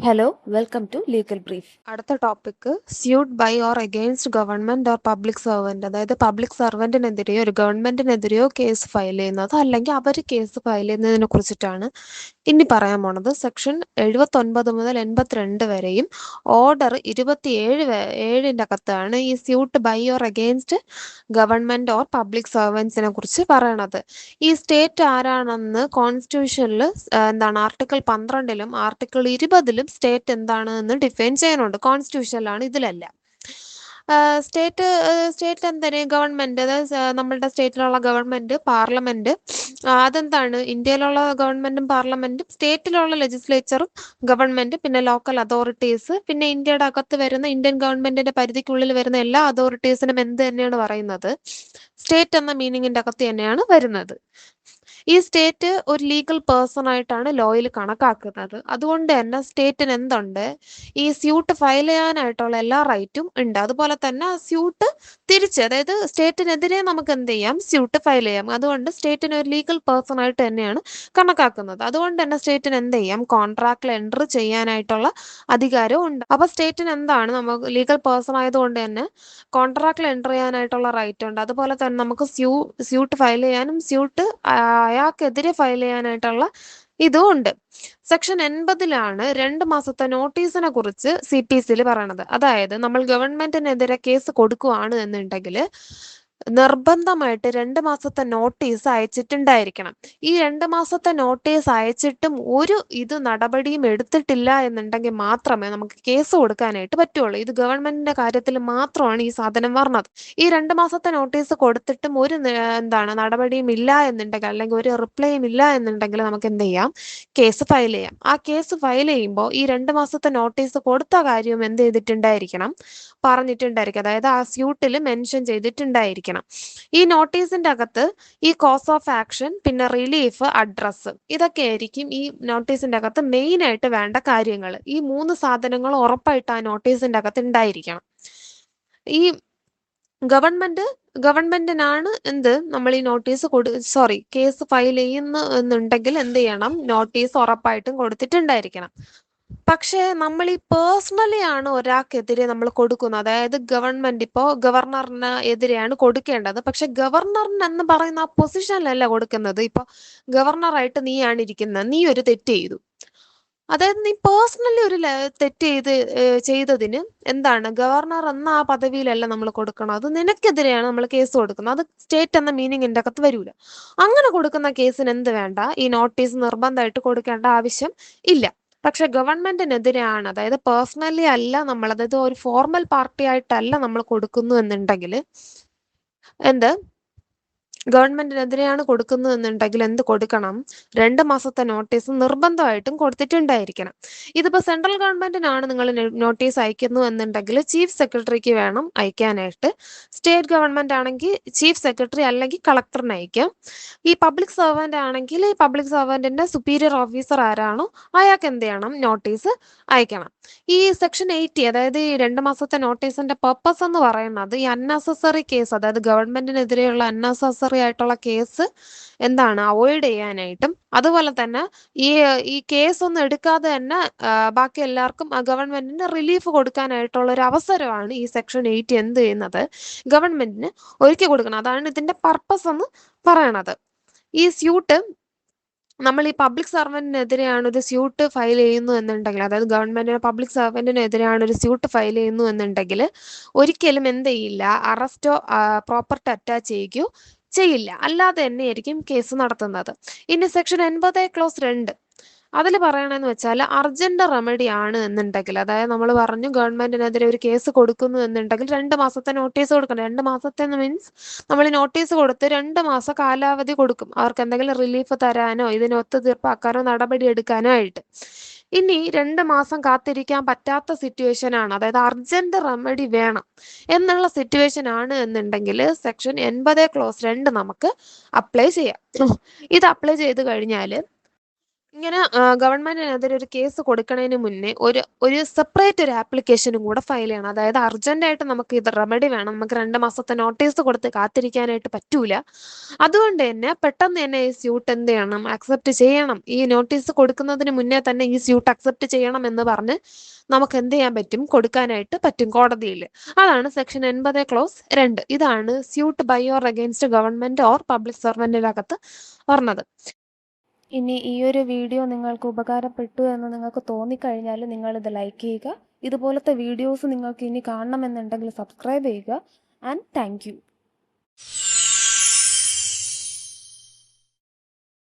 Hello, welcome to Legal Brief. അടുത്ത topic suit by or against government or public servant, അതായത് public സർവന്റിനെതിരെയോ ഒരു ഗവൺമെന്റിനെതിരെയോ കേസ് ഫയൽ ചെയ്യുന്നത് അല്ലെങ്കിൽ അവർ കേസ് ഫയൽ ചെയ്യുന്നതിനെ കുറിച്ചിട്ടാണ് ഇനി പറയാൻ പോണത്. സെക്ഷൻ 79 മുതൽ 82 വരെയും ഓർഡർ 27 അകത്താണ് ഈ suit by or against government or public സർവൻസിനെ കുറിച്ച് പറയണത്. ഈ സ്റ്റേറ്റ് ആരാണെന്ന് കോൺസ്റ്റിറ്റ്യൂഷനിൽ എന്താണ് ആർട്ടിക്കിൾ 12-ലും ആർട്ടിക്കിൾ 20-ലും സ്റ്റേറ്റ് എന്താണ് എന്ന് ഡിഫൈൻ ചെയ്യുന്നുണ്ട്. കോൺസ്റ്റിറ്റ്യൂഷനിലാണ്, ഇതിലല്ല. സ്റ്റേറ്റ് എന്താണ്? ഗവൺമെന്റ്, അതായത് നമ്മളുടെ സ്റ്റേറ്റിലുള്ള ഗവൺമെന്റ്, പാർലമെന്റ്. അതെന്താണ്? ഇന്ത്യയിലുള്ള ഗവൺമെന്റും പാർലമെന്റും സ്റ്റേറ്റിലുള്ള ലെജിസ്ലേച്ചറും ഗവൺമെന്റ്, പിന്നെ ലോക്കൽ അതോറിറ്റീസ്, പിന്നെ ഇന്ത്യയുടെ അകത്ത് വരുന്ന ഇന്ത്യൻ ഗവൺമെന്റിന്റെ പരിധിക്കുള്ളിൽ വരുന്ന എല്ലാ അതോറിറ്റീസിനും എന്ത് തന്നെയാണ് പറയുന്നത്? സ്റ്റേറ്റ് എന്ന മീനിങ്ങിന്റെ അകത്ത് തന്നെയാണ് വരുന്നത്. ഈ സ്റ്റേറ്റ് ഒരു ലീഗൽ പേഴ്സൺ ആയിട്ടാണ് ലോയിൽ കണക്കാക്കുന്നത്. അതുകൊണ്ട് തന്നെ സ്റ്റേറ്റിന് എന്തുണ്ട്? ഈ സ്യൂട്ട് ഫയൽ ചെയ്യാനായിട്ടുള്ള എല്ലാ റൈറ്റും ഉണ്ട്. അതുപോലെ തന്നെ സ്യൂട്ട് തിരിച്ച്, അതായത് സ്റ്റേറ്റിനെതിരെ നമുക്ക് എന്ത് ചെയ്യാം? സ്യൂട്ട് ഫയൽ ചെയ്യാം. അതുകൊണ്ട് സ്റ്റേറ്റിന് ഒരു ലീഗൽ പേഴ്സൺ ആയിട്ട് തന്നെയാണ് കണക്കാക്കുന്നത്. അതുകൊണ്ട് തന്നെ സ്റ്റേറ്റിന് എന്ത് ചെയ്യാം? കോൺട്രാക്റ്റിൽ എൻറ്റർ ചെയ്യാനായിട്ടുള്ള അധികാരവും ഉണ്ട്. അപ്പൊ സ്റ്റേറ്റിന് എന്താണ്? നമുക്ക് ലീഗൽ പേഴ്സൺ ആയതുകൊണ്ട് തന്നെ കോൺട്രാക്റ്റിൽ എൻറ്റർ ചെയ്യാനായിട്ടുള്ള റൈറ്റ് ഉണ്ട്. അതുപോലെ തന്നെ നമുക്ക് സ്യൂട്ട് ഫയൽ ചെയ്യാനും സ്യൂട്ട് അയാൾക്കെതിരെ ഫയൽ ചെയ്യാനായിട്ടുള്ള ഇതും ഉണ്ട്. സെക്ഷൻ 80-ലാണ് 2 മാസത്തെ നോട്ടീസിനെ കുറിച്ച് CPC-ൽ പറയണത്. അതായത് നമ്മൾ ഗവൺമെന്റിനെതിരെ കേസ് കൊടുക്കുകയാണ് എന്നുണ്ടെങ്കിൽ നിർബന്ധമായിട്ട് 2 മാസത്തെ നോട്ടീസ് അയച്ചിട്ടുണ്ടായിരിക്കണം. ഈ 2 മാസത്തെ നോട്ടീസ് അയച്ചിട്ടും ഒരു നടപടിയും എടുത്തിട്ടില്ല എന്നുണ്ടെങ്കിൽ മാത്രമേ നമുക്ക് കേസ് കൊടുക്കാനായിട്ട് പറ്റുള്ളൂ. ഇത് ഗവൺമെന്റിന്റെ കാര്യത്തിൽ മാത്രമാണ് ഈ സാധനം പറഞ്ഞത്. ഈ 2 മാസത്തെ നോട്ടീസ് കൊടുത്തിട്ടും ഒരു നടപടിയും ഇല്ല എന്നുണ്ടെങ്കിൽ, അല്ലെങ്കിൽ ഒരു റിപ്ലൈയും ഇല്ല എന്നുണ്ടെങ്കിൽ നമുക്ക് എന്ത് ചെയ്യാം? കേസ് ഫയൽ ചെയ്യാം. ആ കേസ് ഫയൽ ചെയ്യുമ്പോൾ ഈ 2 മാസത്തെ നോട്ടീസ് കൊടുത്ത കാര്യം എന്ത് ചെയ്തിട്ടുണ്ടായിരിക്കണം? പറഞ്ഞിട്ടുണ്ടായിരിക്കും. അതായത് ആ സ്യൂട്ടിൽ മെൻഷൻ ചെയ്തിട്ടുണ്ടായിരിക്കണം. ഈ നോട്ടീസിന്റെ അകത്ത് ഈ കോസ് ഓഫ് ആക്ഷൻ, പിന്നെ റിലീഫ്, അഡ്രസ്സ്, ഇതൊക്കെ ആയിരിക്കും ഈ നോട്ടീസിന്റെ അകത്ത് മെയിൻ ആയിട്ട് വേണ്ട കാര്യങ്ങൾ. ഈ 3 സാധനങ്ങൾ ഉറപ്പായിട്ട് ആ നോട്ടീസിന്റെ അകത്ത് ഉണ്ടായിരിക്കണം. ഈ ഗവൺമെന്റിനാണ് നമ്മൾ ഈ നോട്ടീസ് കേസ് ഫയൽ എന്നുണ്ടെങ്കിൽ എന്ത് ചെയ്യണം? നോട്ടീസ് ഉറപ്പായിട്ടും കൊടുത്തിട്ടുണ്ടായിരിക്കണം. പക്ഷേ നമ്മൾ ഈ പേഴ്സണലി ആണ് ഒരാൾക്കെതിരെ നമ്മൾ കൊടുക്കുന്നത്. അതായത് ഗവൺമെന്റ് ഇപ്പോൾ ഗവർണറിന് എതിരെയാണ് കൊടുക്കേണ്ടത്. പക്ഷെ ഗവർണറിന് എന്ന് പറയുന്ന ആ പൊസിഷനിലല്ല കൊടുക്കുന്നത്. ഇപ്പൊ ഗവർണറായിട്ട് നീയാണ് ഇരിക്കുന്നത്, നീ ഒരു തെറ്റ് ചെയ്തു. അതായത് നീ പേഴ്സണലി ഒരു തെറ്റ് ചെയ്തതിന് ഗവർണർ എന്ന ആ പദവിയിലല്ല നമ്മൾ കൊടുക്കണം. അത് നിനക്കെതിരെയാണ് നമ്മൾ കേസ് കൊടുക്കുന്നത്. അത് സ്റ്റേറ്റ് എന്ന മീനിങ്ങിന്റെ അകത്ത് വരൂല. അങ്ങനെ കൊടുക്കുന്ന കേസിന് എന്ത് വേണ്ട? ഈ നോട്ടീസ് നിർബന്ധമായിട്ട് കൊടുക്കേണ്ട ആവശ്യം ഇല്ല. പക്ഷെ ഗവൺമെന്റിനെതിരെയാണ്, അതായത് പേഴ്സണലി അല്ല നമ്മൾ, അതായത് ഒരു ഫോർമൽ പാർട്ടി ആയിട്ടല്ല നമ്മൾ കൊടുക്കുന്നു എന്നുണ്ടെങ്കിൽ ഗവൺമെന്റിനെതിരെയാണ് കൊടുക്കുന്നതെന്നുണ്ടെങ്കിൽ എന്ത് കൊടുക്കണം? 2 മാസത്തെ നോട്ടീസ് നിർബന്ധമായിട്ടും കൊടുത്തിട്ടുണ്ടായിരിക്കണം. ഇതിപ്പോ സെൻട്രൽ ഗവൺമെന്റിനാണ് നിങ്ങൾ നോട്ടീസ് അയക്കുന്നു എന്നുണ്ടെങ്കിൽ ചീഫ് സെക്രട്ടറിക്ക് വേണം അയക്കാനായിട്ട്. സ്റ്റേറ്റ് ഗവൺമെന്റ് ആണെങ്കിൽ ചീഫ് സെക്രട്ടറി അല്ലെങ്കിൽ കളക്ടറിന് അയക്കാം. ഈ പബ്ലിക് സർവന്റ് ആണെങ്കിൽ ഈ പബ്ലിക് സർവന്റിന്റെ സുപ്പീരിയർ ഓഫീസർ ആരാണോ അയാൾക്ക് എന്ത് ചെയ്യണം? നോട്ടീസ് അയക്കണം. ഈ സെക്ഷൻ 80, അതായത് ഈ 2 മാസത്തെ നോട്ടീസിന്റെ പർപ്പസ് എന്ന് പറയുന്നത് ഈ അൺനെസസറി കേസ്, അതായത് ഗവൺമെന്റിനെതിരെയുള്ള അൺനെസസറി ആയിട്ടുള്ള കേസ് അവോയ്ഡ് ചെയ്യാനായിട്ടും, അതുപോലെ തന്നെ ഈ ഈ കേസ് ഒന്നും എടുക്കാതെ തന്നെ ബാക്കി എല്ലാവർക്കും ഗവൺമെന്റിന് റിലീഫ് കൊടുക്കാനായിട്ടുള്ള ഒരു അവസരമാണ് ഈ സെക്ഷൻ 80 എന്ത് ചെയ്യുന്നത്? ഗവൺമെന്റിന് ഒരുക്കി കൊടുക്കണം. അതാണ് ഇതിന്റെ പർപ്പസ് എന്ന് പറയണത്. ഈ സ്യൂട്ട് നമ്മൾ ഈ പബ്ലിക് സർവന്റിനെതിരെയാണ് ഒരു സ്യൂട്ട് ഫയൽ ചെയ്യുന്നു എന്നുണ്ടെങ്കിൽ, അതായത് ഗവൺമെന്റിന് പബ്ലിക് സർവന്റിനെതിരെയാണ് ഒരു സ്യൂട്ട് ഫയൽ ചെയ്യുന്നു എന്നുണ്ടെങ്കിൽ ഒരിക്കലും എന്ത് ചെയ്യില്ല? അറസ്റ്റോ പ്രോപ്പർട്ടി അറ്റാച്ച് ചെയ്യുകയോ ചെയ്യില്ല. അല്ലാതെ തന്നെയായിരിക്കും കേസ് നടത്തുന്നത്. ഇനി സെക്ഷൻ 80 ക്ലോസ് 2 അതിൽ പറയണെന്ന് വെച്ചാൽ അർജന്റ് റെമഡി ആണ് എന്നുണ്ടെങ്കിൽ, അതായത് നമ്മൾ പറഞ്ഞു ഗവൺമെന്റിനെതിരെ ഒരു കേസ് കൊടുക്കുന്നു എന്നുണ്ടെങ്കിൽ 2 മാസത്തെ നോട്ടീസ് കൊടുക്കണം. 2 മാസത്തെ മീൻസ് നമ്മൾ നോട്ടീസ് കൊടുത്ത് 2 മാസം കാലാവധി കൊടുക്കും അവർക്ക് എന്തെങ്കിലും റിലീഫ് തരാനോ ഇതിനെ ഒത്തുതീർപ്പാക്കാനോ നടപടി എടുക്കാനോ ആയിട്ട്. ഇനി 2 മാസം കാത്തിരിക്കാൻ പറ്റാത്ത സിറ്റുവേഷൻ ആണ്, അതായത് അർജന്റ് റെമഡി വേണം എന്നുള്ള സിറ്റുവേഷൻ ആണ് എന്നുണ്ടെങ്കിൽ സെക്ഷൻ 80 ക്ലോസ് 2 നമുക്ക് അപ്ലൈ ചെയ്യാം. ഇത് അപ്ലൈ ചെയ്ത് കഴിഞ്ഞാൽ ഇങ്ങനെ ഗവൺമെന്റിനെതിരെ ഒരു കേസ് കൊടുക്കണതിന് മുന്നേ ഒരു സെപ്പറേറ്റ് ഒരു ആപ്ലിക്കേഷനും കൂടെ ഫയൽ ചെയ്യണം. അതായത് അർജന്റായിട്ട് നമുക്ക് ഇത് റെമഡി വേണം. നമുക്ക് 2 മാസത്തെ നോട്ടീസ് കൊടുത്ത് കാത്തിരിക്കാനായിട്ട് പറ്റൂല. അതുകൊണ്ട് തന്നെ പെട്ടെന്ന് തന്നെ ഈ സ്യൂട്ട് എന്ത് ചെയ്യണം? അക്സെപ്റ്റ് ചെയ്യണം. ഈ നോട്ടീസ് കൊടുക്കുന്നതിന് മുന്നേ തന്നെ ഈ സ്യൂട്ട് അക്സെപ്റ്റ് ചെയ്യണം എന്ന് പറഞ്ഞ് നമുക്ക് എന്ത് ചെയ്യാൻ പറ്റും? കൊടുക്കാനായിട്ട് പറ്റും കോടതിയില്. അതാണ് സെക്ഷൻ 80 ക്ലോസ് 2. ഇതാണ് suit by or against government or public സർവന്റിനകത്ത് പറഞ്ഞത്. ഇനി ഈ ഒരു വീഡിയോ നിങ്ങൾക്ക് ഉപകാരപ്പെട്ടു എന്ന് നിങ്ങൾക്ക് തോന്നിക്കഴിഞ്ഞാൽ നിങ്ങളിത് ലൈക്ക് ചെയ്യുക. ഇതുപോലത്തെ വീഡിയോസ് നിങ്ങൾക്ക് ഇനി കാണണമെന്നുണ്ടെങ്കിൽ സബ്സ്ക്രൈബ് ചെയ്യുക. And thank you.